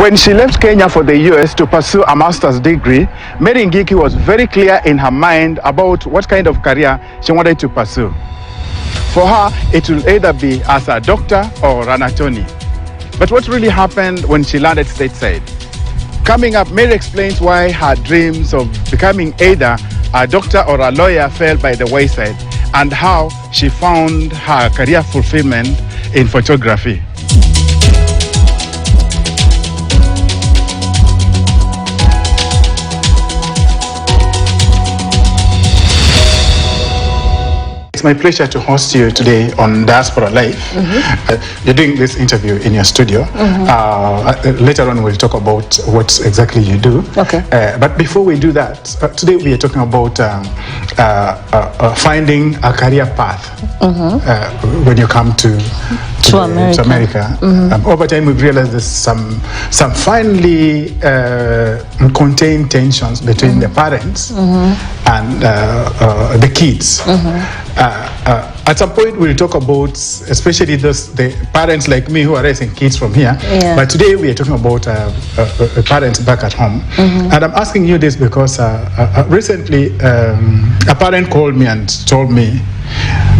When she left Kenya for the US to pursue a master's degree, Mary Ngiki was very clear in her mind about what kind of career she wanted to pursue. For her, it will either be as a doctor or an attorney. But what really happened when she landed stateside? Coming up, Mary explains why her dreams of becoming either a doctor or a lawyer fell by the wayside, and how she found her career fulfillment in photography. It's my pleasure to host you today on Diaspora Life. You're doing this interview in your studio. Later on we'll talk about what exactly you do. Okay. But before we do that, today we are talking about finding a career path when you come to America. Over time we've realized there's some finely contained tensions between the parents and the kids. At some point we'll talk about especially the parents like me who are raising kids from here. But today we are talking about parents back at home. And I'm asking you this because recently a parent called me and told me,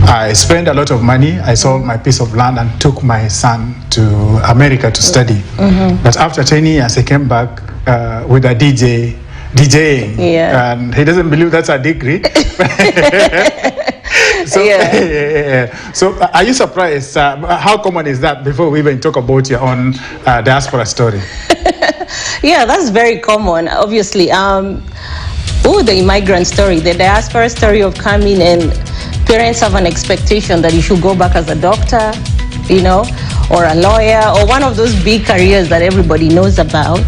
I spent a lot of money, I sold my piece of land and took my son to America to study. But after 10 years he came back with a DJing, and he doesn't believe that's a degree. So are you surprised? How common is that, before we even talk about your own diaspora story? Yeah, that's very common, obviously. The immigrant story, the diaspora story of coming, and parents have an expectation that you should go back as a doctor, you know, or a lawyer, or one of those big careers that everybody knows about.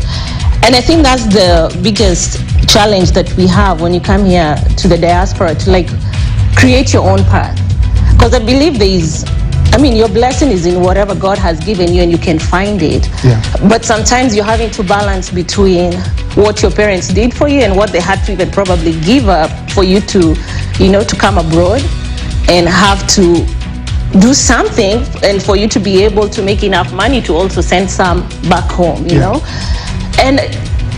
And I think that's the biggest challenge that we have when you come here to the diaspora, to like create your own path. Because I believe your blessing is in whatever God has given you, and you can find it. But sometimes you're having to balance between what your parents did for you and what they had to even probably give up for you to, to come abroad and have to do something, and for you to be able to make enough money to also send some back home, you know? And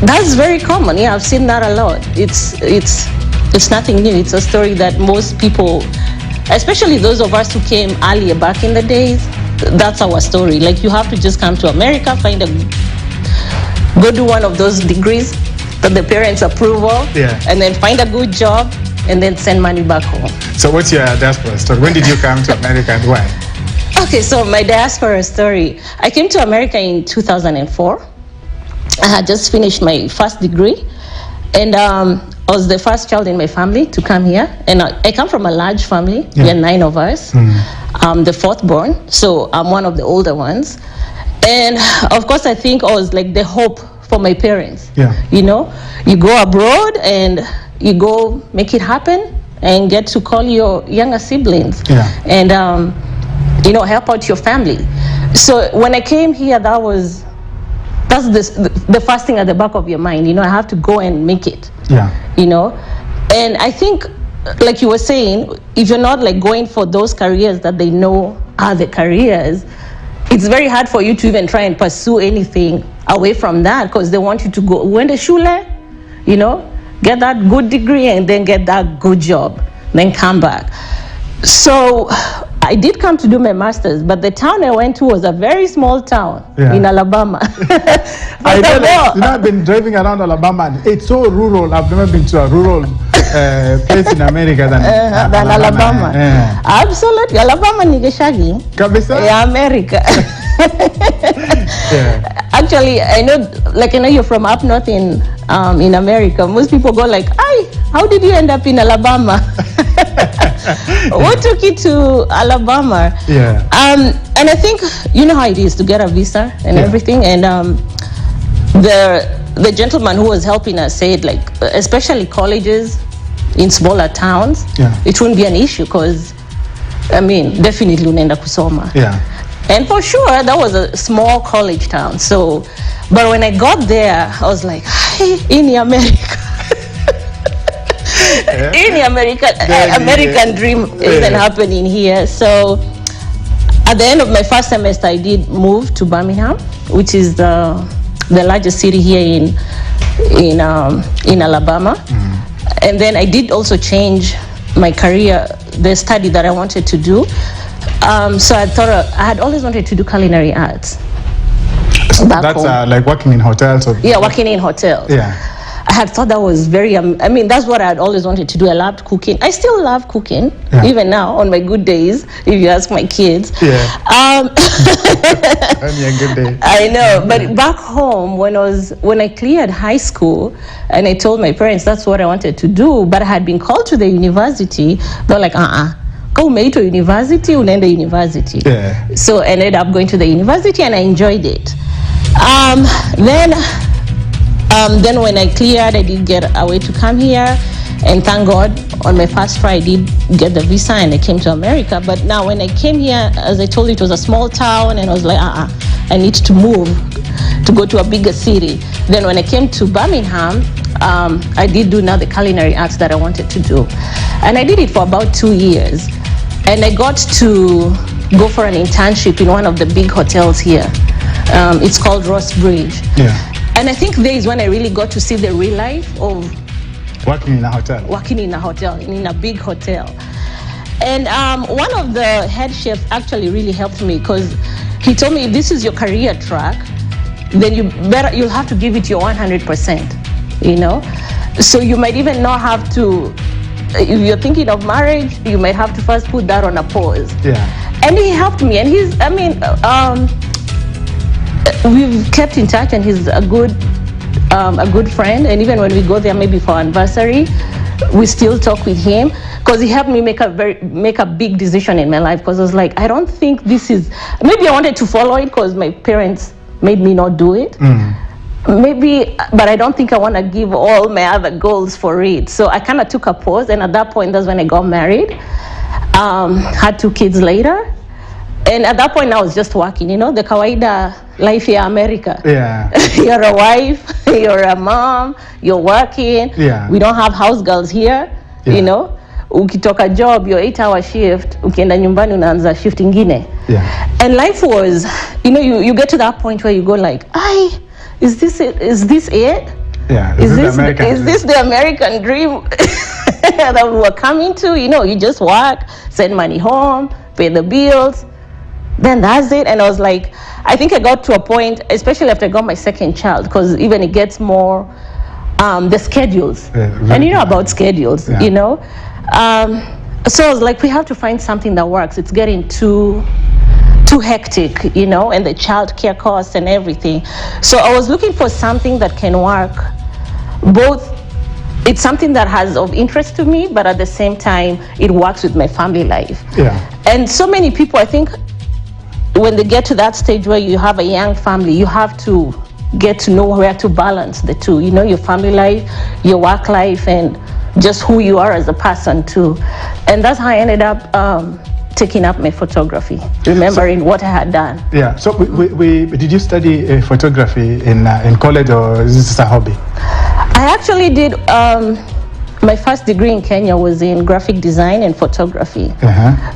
that's very common. Yeah, I've seen that a lot. It's nothing new. It's a story that most people, especially those of us who came earlier back in the days, that's our story. Like, you have to just come to America, go do one of those degrees that the parents approve of, and then find a good job, and then send money back home. So what's your diaspora story? When did you come to America and why? Okay, so my diaspora story. I came to America in 2004. I had just finished my first degree, and I was the first child in my family to come here. And I come from a large family. We are 9 of us. I'm the 4th born, so I'm one of the older ones. And of course, I think I was like the hope for my parents. You know, you go abroad and you go make it happen and get to call your younger siblings and help out your family. So when I came here, that's the first thing at the back of your mind. I have to go and make it. And I think, like you were saying, if you're not like going for those careers that they know are the careers, it's very hard for you to even try and pursue anything away from that, because they want you to go the shule, get that good degree and then get that good job, then come back. So I did come to do my master's, but the town I went to was a very small town in Alabama. I've been driving around Alabama, and it's so rural. I've never been to a rural place in America than Alabama. Absolutely. Alabama ni geshagi. Kabisa? Yeah, America. Actually, I know you're from up north in America. Most people go like, how did you end up in Alabama? What took you to Alabama? And I think you know how it is to get a visa and everything. And the gentleman who was helping us said, like, especially colleges in smaller towns, it wouldn't be an issue, because definitely unaenda kusoma. And for sure, that was a small college town. So, but when I got there, I was like, in America. In America, American dream isn't happening here. So at the end of my first semester, I did move to Birmingham, which is the largest city here in Alabama. And then I did also change my career, the study that I wanted to do. So I thought I had always wanted to do culinary arts. That's like working in hotels? Or yeah, working in hotels. Yeah. I had thought that was very, I mean, that's what I had always wanted to do. I loved cooking. I still love cooking, even now, on my good days, if you ask my kids. Yeah. On your good day. I know, but back home, when I cleared high school, and I told my parents that's what I wanted to do, but I had been called to the university, they're like, go mate to university, unaenda university. Yeah. So I ended up going to the university, and I enjoyed it. Then when I cleared, I did get a way to come here, and thank God on my first try I did get the visa and I came to America. But now when I came here, as I told you, it was a small town, and I was like, I need to move to go to a bigger city. Then when I came to Birmingham, I did do now the culinary arts that I wanted to do, and I did it for about 2 years, and I got to go for an internship in one of the big hotels here. It's called Ross Bridge. Yeah. And I think there is when I really got to see the real life of working in a hotel. Working in a hotel, in a big hotel. And one of the head chefs actually really helped me, because he told me, if this is your career track, then you'll have to give it your 100%, you know? So you might even not have to, if you're thinking of marriage, you might have to first put that on a pause. Yeah. And he helped me, and we've kept in touch, and he's a good friend. And even when we go there, maybe for anniversary, we still talk with him, because he helped me make a big decision in my life. Because I was like, I don't think this is. Maybe I wanted to follow it because my parents made me not do it. Maybe, but I don't think I want to give all my other goals for it. So I kind of took a pause, and at that point, that's when I got married. Had 2 kids later. And at that point, I was just working, you know, the kawaida life here in America. Yeah. You're a wife, you're a mom, you're working. Yeah. We don't have house girls here, you know. Ukitoka job, your 8-hour shift, ukienda nyumbani unaanza shift ingine. Yeah. And life was, you know, you get to that point where you go like, is this it? Is this it? Yeah. Is this the American dream that we were coming to? You know, you just work, send money home, pay the bills. Then that's it. And I was like, I think I got to a point, especially after I got my second child, because even it gets more, the schedules. Yeah, really, and you know about schedules, you know. So I was like, we have to find something that works. It's getting too hectic, you know, and the child care costs and everything. So I was looking for something that can work both. It's something that has of interest to me, but at the same time, it works with my family life. Yeah. And so many people, I think, when they get to that stage where you have a young family, you have to get to know where to balance the two, you know, your family life, your work life, and just who you are as a person too. And that's how I ended up taking up my photography, remembering what I had done. Yeah. So did you study photography in college, or is this a hobby? I actually did. My first degree in Kenya was in graphic design and photography.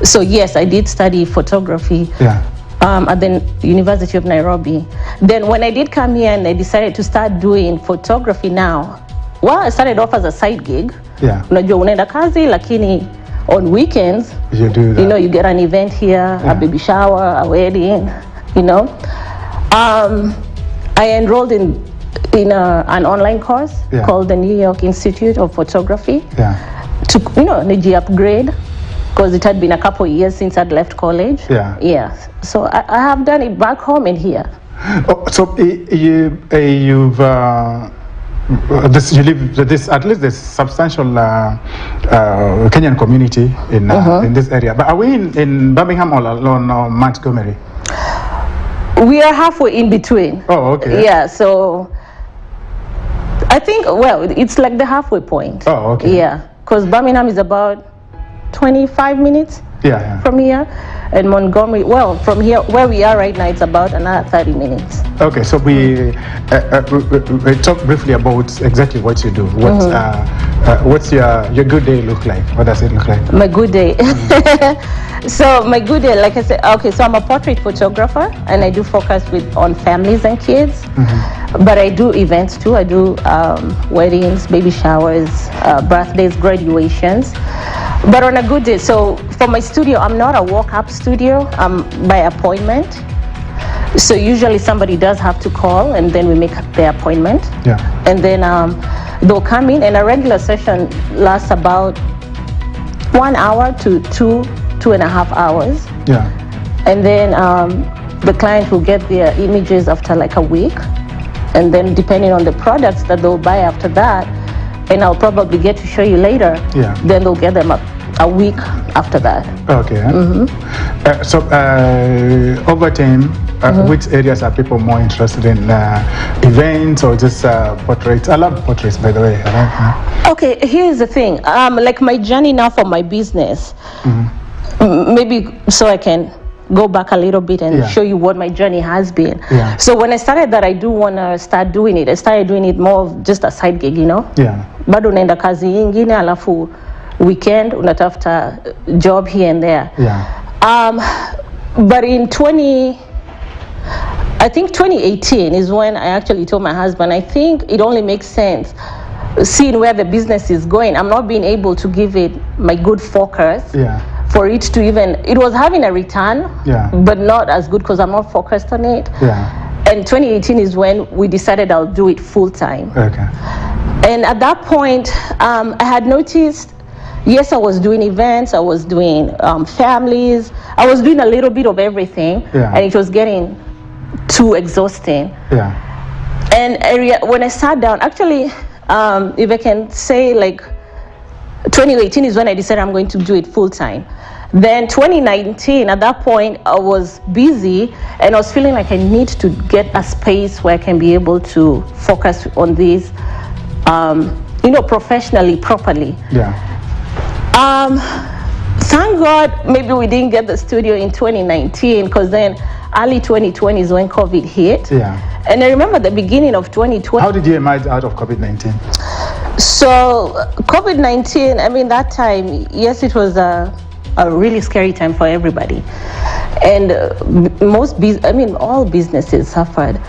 So yes, I did study photography. Yeah. At the University of Nairobi. Then when I did come here and I decided to start doing photography now, well, I started off as a side gig. Yeah. Unajua unaenda kazi, lakini on weekends, you do that. You know, you get an event here, a baby shower, a wedding, you know. I enrolled in an online course called the New York Institute of Photography. Yeah. To, you know, Niji upgrade, because it had been a couple of years since I'd left college. Yeah. Yeah. So I have done it back home and here. Oh, so you live this, at least there's substantial Kenyan community in this area. But are we in Birmingham or Montgomery? We are halfway in between. Oh, okay. Yeah. So I think, well, it's like the halfway point. Oh, okay. Yeah, because Birmingham is about 25 minutes from here. And Montgomery, well, from here where we are right now, it's about another 30 minutes. Okay, so we talk briefly about exactly what you do. What's your good day look like? What does it look like? My good day. So my good day, like I said, okay, so I'm a portrait photographer, and I do focus on families and kids. But I do events too. I do weddings, baby showers, birthdays, graduations. But on a good day, so for my studio, I'm not a walk-up studio. I'm by appointment. So usually somebody does have to call, and then we make the appointment. Yeah. And then they'll come in, and a regular session lasts about 1 hour to 2.5 hours. Yeah. And then the client will get their images after like a week. And then depending on the products that they'll buy after that, and I'll probably get to show you later, then they'll get them a week after that. Okay. So over time, which areas are people more interested in? Events or just portraits? I love portraits, by the way. Okay, here's the thing. Like my journey now for my business, maybe so I can go back a little bit and show you what my journey has been. So when I started that, I do want to start doing it. I started doing it more of just a side gig, you know? Bado unaenda kazi ingine, alafu weekend unatafuta job here and there. But in 2018 is when I actually told my husband, I think it only makes sense seeing where the business is going. I'm not being able to give it my good focus. For it to even, it was having a return, but not as good because I'm not focused on it. And 2018 is when we decided I'll do it full time. And at that point, I had noticed, yes, I was doing events, I was doing families, I was doing a little bit of everything, and it was getting too exhausting. And when I sat down, actually, if I can say, like, 2018 is when I decided I'm going to do it full time. Then 2019, at that point, I was busy and I was feeling like I need to get a space where I can be able to focus on this, professionally, properly. Thank God, maybe we didn't get the studio in 2019 because then early 2020 is when COVID hit. And I remember the beginning of 2020. How did you emerge out of COVID-19? So COVID-19, I mean, that time, yes, it was a really scary time for everybody. And all businesses suffered.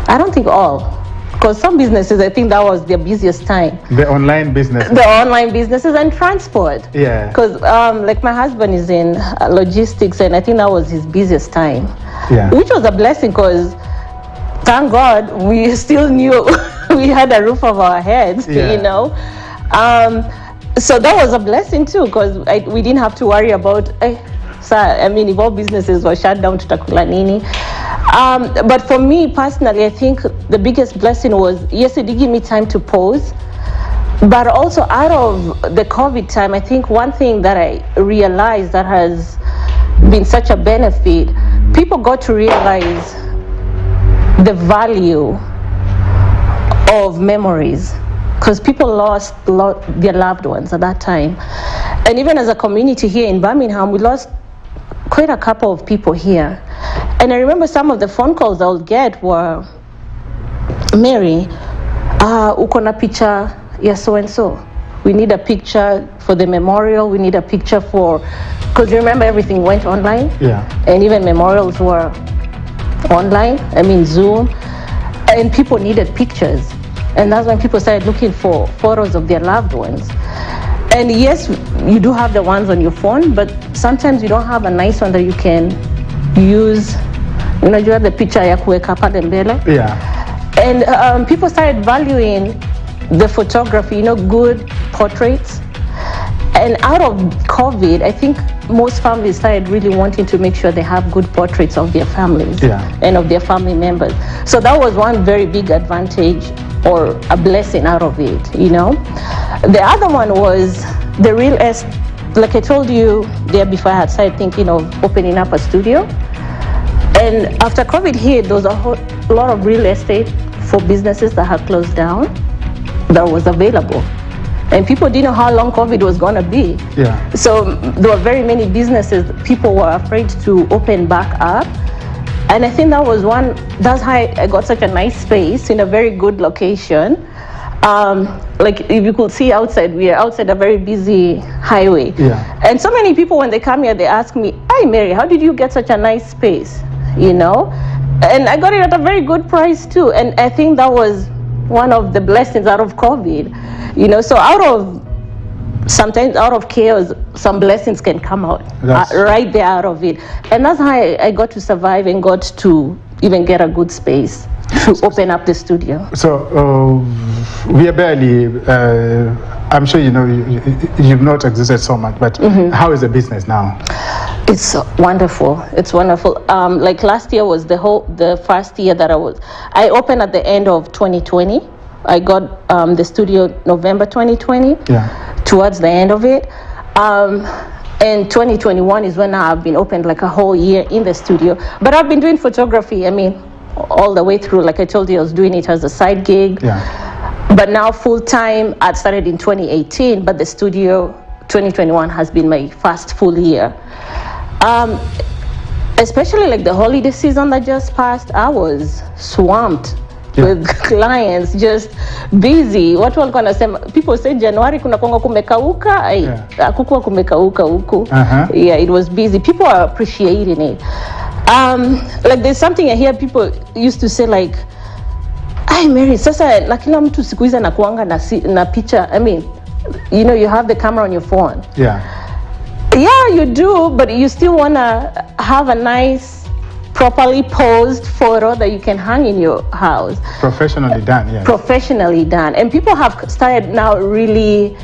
I don't think all, because some businesses, I think that was their busiest time. The online businesses. The online businesses and transport. Because like my husband is in logistics, and I think that was his busiest time. Which was a blessing because thank God we still knew we had a roof over our heads, you know. So that was a blessing too, because we didn't have to worry about, if all businesses were shut down, tutakula nini. But for me personally, I think the biggest blessing was, yes, it did give me time to pause, but also out of the COVID time, I think one thing that I realized that has been such a benefit, people got to realize the value of memories. Because people lost their loved ones at that time. And even as a community here in Birmingham, we lost quite a couple of people here. And I remember some of the phone calls I would get were, Mary, uko na picha ya so-and-so. We need a picture for the memorial. We need a picture for, because you remember everything went online. And even memorials were online, Zoom. And people needed pictures. And that's when people started looking for photos of their loved ones. And yes, you do have the ones on your phone, but sometimes you don't have a nice one that you can use. You know, you have the picture ya kuweka pale mbele. And people started valuing the photography, good portraits. And out of COVID, I think most families started really wanting to make sure they have good portraits of their families and of their family members. So that was one very big advantage or a blessing out of it, The other one was the real estate. Like I told you there before, I had started thinking of opening up a studio. And after COVID hit, there was a lot of real estate for businesses that had closed down that was available. and people didn't know how long COVID was going to be. Yeah. So there were very many businesses, people were afraid to open back up. And I think that's how I got such a nice space in a very good location. Like if you could see outside, we are outside a very busy highway. Yeah. And so many people, when they come here, they ask me, "Hi Mary, how did you get such a nice space?" You know? And I got it at a very good price too. And I think that was one of the blessings out of COVID. You know, so sometimes out of chaos, some blessings can come out right there out of it. And that's how I got to survive and got to even get a good space to open up the studio. So we are barely, I'm sure you know, you've not existed so much, but how is the business now? It's wonderful. It's wonderful. Like last year was the first year that I opened at the end of 2020. I got the studio November 2020. Yeah. Towards the end of it. And 2021 is when I've been opened like a whole year in the studio. But I've been doing photography, I mean, all the way through. Like I told you, I was doing it as a side gig. Yeah. But now full time, I started in 2018, but the studio 2021 has been my first full year. Especially like the holiday season that just passed, I was swamped. Yeah. With clients, just busy. Watu walikuwa nasema, people say January kuna konga kumekauka, hakukuwa kumekauka huku. Yeah, it was busy. People are appreciating it. Like there's something I hear people used to say like, "Ay Mary, sasa na kila mtu siku hizi anakuanga na picha." I mean, you know, you have the camera on your phone. Yeah. Yeah, you do, but you still wanna have a nice, properly posed photo that you can hang in your house. Professionally done, yes. Professionally done. And people have started now really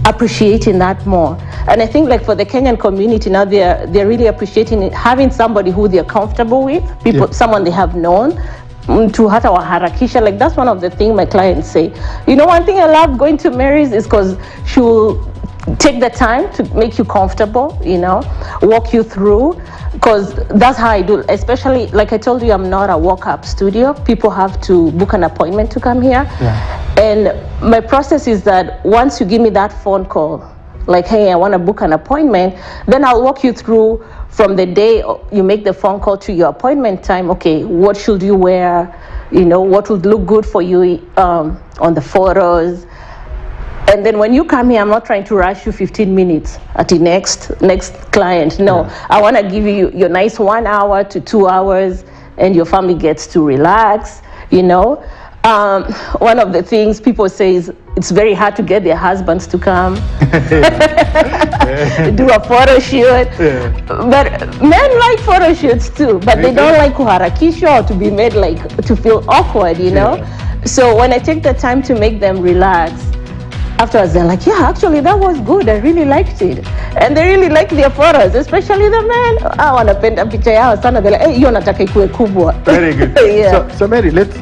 appreciating that more. And I think like for the Kenyan community now, they're really appreciating it, having somebody who they're comfortable with, someone they have known. To hata waharakisha, like that's one of the things my clients say. You know, one thing I love going to Mary's is because she'll take the time to make you comfortable, you know, walk you through, because that's how I do. Especially, like I told you, I'm not a walk-up studio. People have to book an appointment to come here. Yeah. And my process is that once you give me that phone call, like, hey, I want to book an appointment, then I'll walk you through from the day you make the phone call to your appointment time. Okay, what should you wear? You know, what would look good for you on the photos? And then when you come here, I'm not trying to rush you 15 minutes at the next client. No, yeah. I want to give you your nice 1 hour to 2 hours, and your family gets to relax, you know. One of the things people say is it's very hard to get their husbands to come do a photo shoot. Yeah. But men like photo shoots too, but they don't like kuharakisha or to be made like to feel awkward, you know. Yeah. So when I take the time to make them relax, afterwards they're like, yeah, actually that was good, I really liked it. And they really like their photos, especially the men. I want to paint a picture yao sana. They're like, hey, you nataka ikuwe kubwa. Very good. Yeah. So Mary, let's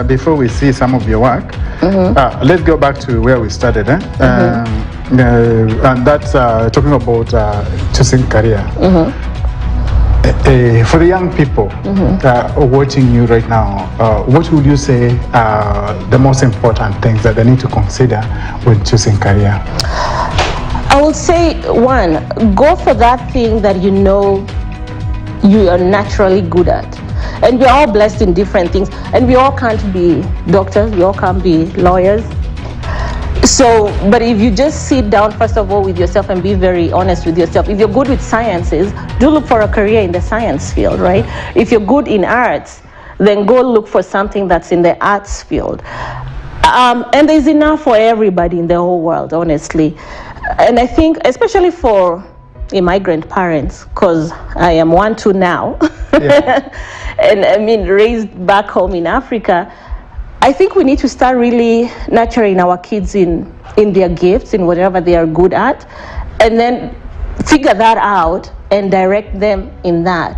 before we see some of your work, let's go back to where we started, and that's talking about choosing career. For the young people watching you right now, what would you say are the most important things that they need to consider when choosing career? I would say, one, go for that thing that you know you are naturally good at. And we're all blessed in different things. And we all can't be doctors, we all can't be lawyers. So, but if you just sit down, first of all, with yourself and be very honest with yourself. If you're good with sciences, do look for a career in the science field, right? If you're good in arts, then go look for something that's in the arts field. And there's enough for everybody in the whole world, honestly. And I think, especially for immigrant parents, because I am one too now, yeah. And I mean, raised back home in Africa, I think we need to start really nurturing our kids in their gifts, in whatever they are good at, and then figure that out and direct them in that.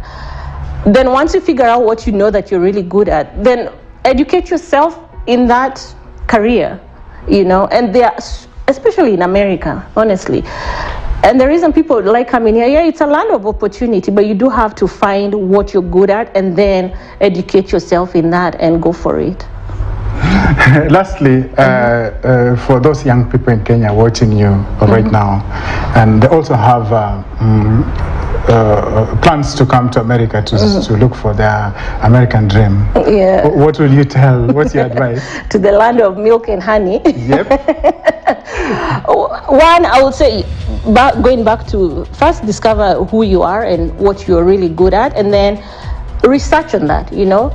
Then once you figure out what you know that you're really good at, then educate yourself in that career, you know, and they are, especially in America, honestly. And the reason people like coming here, yeah, it's a land of opportunity, but you do have to find what you're good at and then educate yourself in that and go for it. Lastly, for those young people in Kenya watching you right now, and they also have plans to come to America to look for their American dream. Yeah. What will you tell? What's your advice? To the land of milk and honey. Yep. One, I would say, going back to first discover who you are and what you're really good at, and then research on that, you know.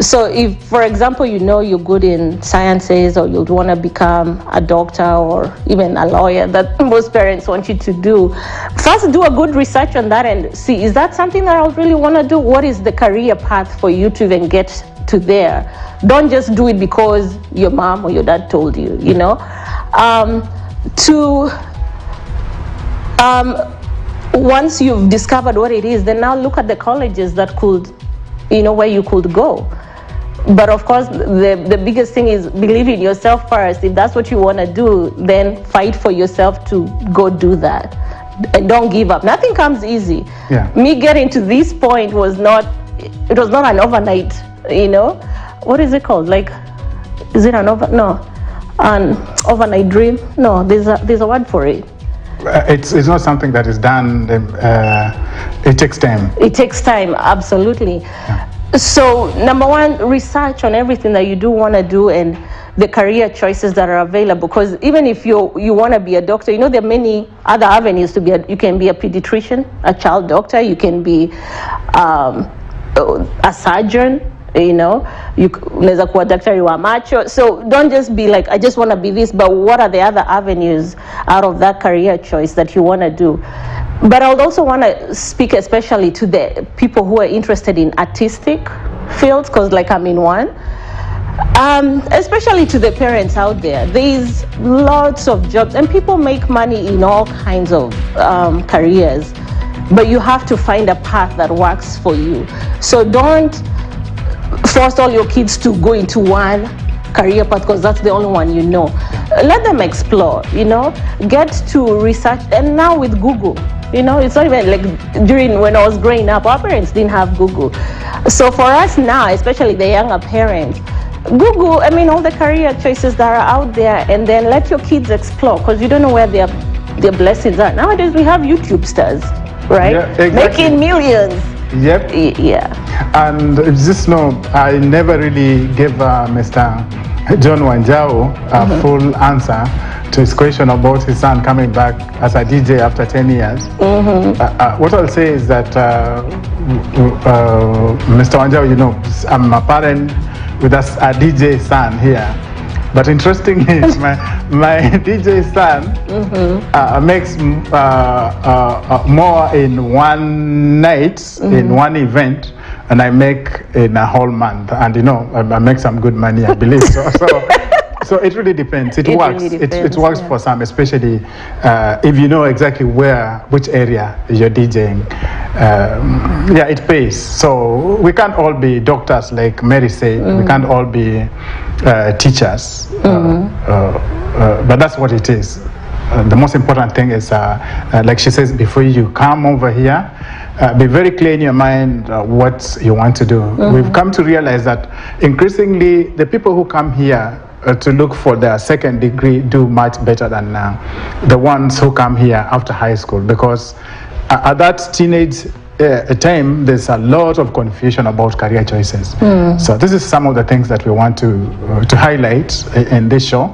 So if, for example, you know you're good in sciences, or you'd want to become a doctor or even a lawyer, that most parents want you to do, first do a good research on that and see, is that something that I would really want to do? What is the career path for you to even get to there? Don't just do it because your mom or your dad told you, you know. Once you've discovered what it is, then now look at the colleges that could, you know, where you could go. But of course, the biggest thing is believe in yourself first. If that's what you want to do, then fight for yourself to go do that. And don't give up. Nothing comes easy. Yeah. Me getting to this point was not an overnight, you know. What is it called? Like, is it an overnight dream? No, there's a word for it. It's not something that is done. It takes time. It takes time, absolutely. Yeah. So number one, research on everything that you do want to do and the career choices that are available. Because even if you want to be a doctor, you know, there are many other avenues to be. You can be a pediatrician, a child doctor. You can be a surgeon. You know, unaweza kuwa daktari wa macho. So don't just be like, I just want to be this, but what are the other avenues out of that career choice that you want to do? But I would also want to speak especially to the people who are interested in artistic fields, because like I'm in one. Especially to the parents out there, there's lots of jobs and people make money in all kinds of careers, but you have to find a path that works for you. So don't force all your kids to go into one career path because that's the only one you know. Let them explore, you know, get to research. And now with Google, you know, it's not even like when I was growing up, our parents didn't have Google. So for us now, especially the younger parents, Google, I mean, all the career choices that are out there, and then let your kids explore, because you don't know where their blessings are. Nowadays we have YouTube stars, right? Yeah, exactly. Making millions. Yep. Yeah. And just know, I never really gave Mr. John Wanjao a full answer to his question about his son coming back as a DJ after 10 years. What I'll say is that Mr. Wanjao, you know, I'm a parent with a DJ son here. But interesting is my DJ son makes more in one night, in one event, and I make in a whole month. And you know, I make some good money, I believe. So it really depends. It works. Really depends, it works for some, especially if you know exactly which area you're DJing. Yeah, it pays. So we can't all be doctors, like Mary said. We can't all be teachers. But that's what it is. The most important thing is, like she says, before you come over here, be very clear in your mind what you want to do. We've come to realize that increasingly the people who come here to look for their second degree do much better than the ones who come here after high school, because at that teenage time there's a lot of confusion about career choices. So this is some of the things that we want to highlight in this show.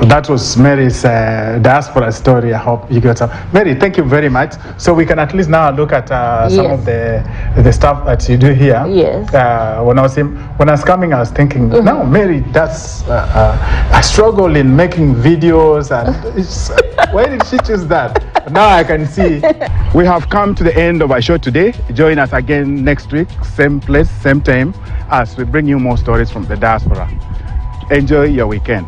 That was Mary's diaspora story. I hope you got some. Mary, thank you very much. So we can at least now look at some of the stuff that you do here. Yes. When I was coming, I was thinking, no, Mary, that's I struggle in making videos, and why did she choose that? Now I can see. We have come to the end of our show today. Join us again next week, same place, same time, as we bring you more stories from the diaspora. Enjoy your weekend.